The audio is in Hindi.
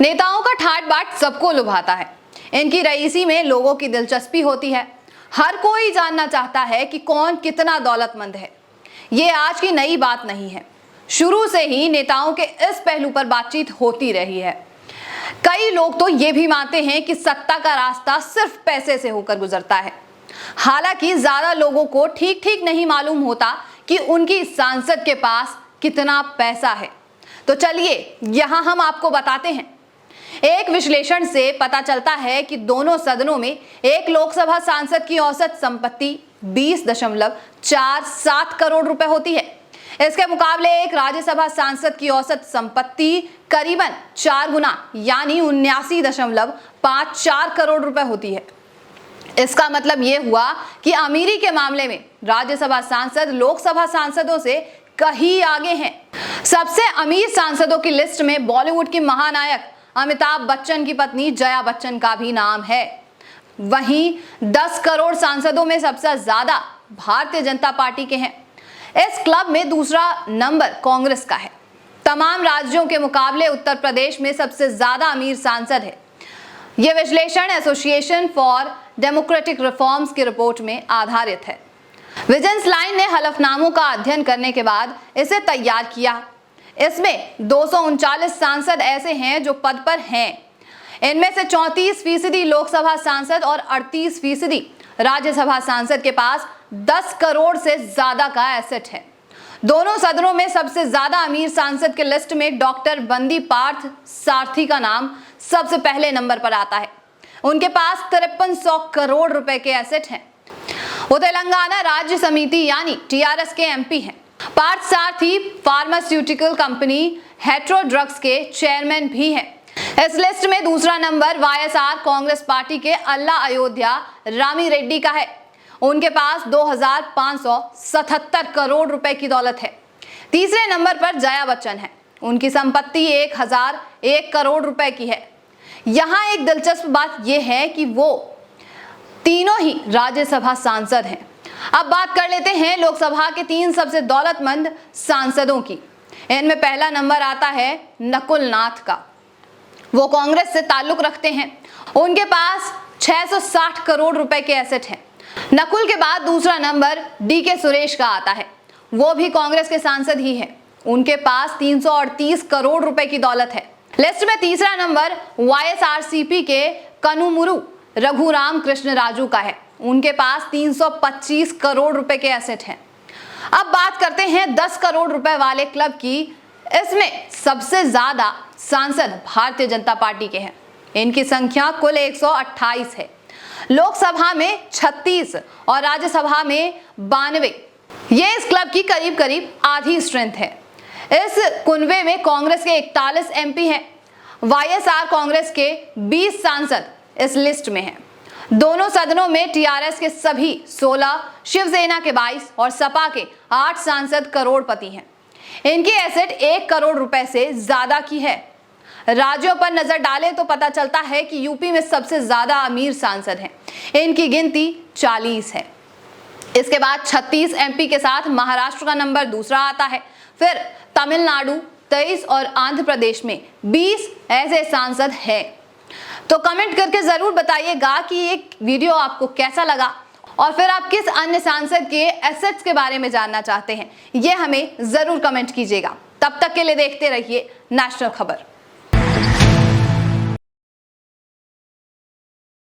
नेताओं का ठाट बाट सबको लुभाता है। इनकी रईसी में लोगों की दिलचस्पी होती है। हर कोई जानना चाहता है कि कौन कितना दौलतमंद है। ये आज की नई बात नहीं है। शुरू से ही नेताओं के इस पहलू पर बातचीत होती रही है। कई लोग तो ये भी मानते हैं कि सत्ता का रास्ता सिर्फ पैसे से होकर गुजरता है। हालांकि ज्यादा लोगों को ठीक ठीक नहीं मालूम होता कि उनकी सांसद के पास कितना पैसा है। तो चलिए यहां हम आपको बताते हैं। एक विश्लेषण से पता चलता है कि दोनों सदनों में एक लोकसभा सांसद की औसत संपत्ति 20.47 करोड़ रुपए होती है। इसके मुकाबले एक राज्यसभा सांसद की औसत संपत्ति करीबन 4 गुना यानी 79.54 करोड़ रुपए होती है। इसका मतलब यह हुआ कि अमीरी के मामले में राज्यसभा सांसद लोकसभा सांसदों से कहीं आगे हैं। सबसे अमीर सांसदों की लिस्ट में बॉलीवुड की महानायक अमिताभ बच्चन की पत्नी जया बच्चन का भी नाम है। वहीं 10 करोड़ सांसदों में सबसे ज्यादा भारतीय जनता पार्टी के हैं। इस क्लब में दूसरा नंबर कांग्रेस का है। तमाम राज्यों के मुकाबले उत्तर प्रदेश में सबसे ज्यादा अमीर सांसद है। यह विश्लेषण एसोसिएशन फॉर डेमोक्रेटिक रिफॉर्म्स की रिपोर्ट में आधारित है। विजिलेंस लाइन ने हलफनामों का अध्ययन करने के बाद इसे तैयार किया। इसमें 239 सांसद ऐसे हैं जो पद पर हैं। इनमें से 34% लोकसभा सांसद और 38% राज्यसभा सांसद के पास 10 करोड़ से ज्यादा का एसेट है। दोनों सदनों में सबसे ज्यादा अमीर सांसद के लिस्ट में डॉक्टर बंदी पार्थ सारथी का नाम सबसे पहले नंबर पर आता है। उनके पास 5300 करोड़ रुपए के एसेट हैं। वो तेलंगाना राज्य समिति यानी टीआरएस के एमपी हैं। पार्थ सारथी फार्मास्यूटिकल कंपनी हेट्रो ड्रग्स के चेयरमैन भी हैं। इस लिस्ट में दूसरा नंबर वाईएसआर कांग्रेस पार्टी के अल्ला अयोध्या रामी रेड्डी का है। उनके पास 2577 करोड़ रुपए की दौलत है। तीसरे नंबर पर जया बच्चन है। उनकी संपत्ति 1001 करोड़ रुपए की है। यहां एक दिलचस्प बात यह है कि वो तीनों ही राज्यसभा सांसद हैं। अब बात कर लेते हैं लोकसभा के 3 सबसे दौलतमंद सांसदों की। इनमें पहला नंबर आता है नकुल नाथ का। वो कांग्रेस से ताल्लुक रखते हैं। उनके पास 660 करोड़ रुपए के एसेट हैं। नकुल के बाद दूसरा नंबर डीके सुरेश का आता है। वो भी कांग्रेस के सांसद ही हैं। उनके पास 338 करोड़ रुपए की दौलत है। लिस्ट में तीसरा नंबर वाईएसआरसीपी के कनुमुरु रघुराम कृष्ण राजू का है। उनके पास 325 करोड़ रुपए के एसेट हैं। अब बात करते हैं 10 करोड़ रुपए वाले क्लब की। इसमें सबसे ज्यादा सांसद भारतीय जनता पार्टी के हैं। इनकी संख्या कुल 128 है। लोकसभा में 36 और राज्यसभा में 92। ये इस क्लब की करीब करीब आधी स्ट्रेंथ है। इस कुनबे में कांग्रेस के 41 एमपी हैं। वाईएसआर कांग्रेस के 20 सांसद इस लिस्ट में हैं। दोनों सदनों में टीआरएस के सभी 16, शिवसेना के 22 और सपा के 8 सांसद करोड़पति हैं। इनकी एसेट 1 करोड़ रुपए से ज्यादा की है। राज्यों पर नजर डालें तो पता चलता है कि यूपी में सबसे ज्यादा अमीर सांसद हैं। इनकी गिनती 40 है। इसके बाद 36 एमपी के साथ महाराष्ट्र का नंबर दूसरा आता है। फिर तमिलनाडु 23 और आंध्र प्रदेश में 20 ऐसे सांसद हैं। तो कमेंट करके जरूर बताइएगा कि ये वीडियो आपको कैसा लगा और फिर आप किस अन्य सांसद के एसेट्स के बारे में जानना चाहते हैं, ये हमें जरूर कमेंट कीजिएगा। तब तक के लिए देखते रहिए नेशनल खबर।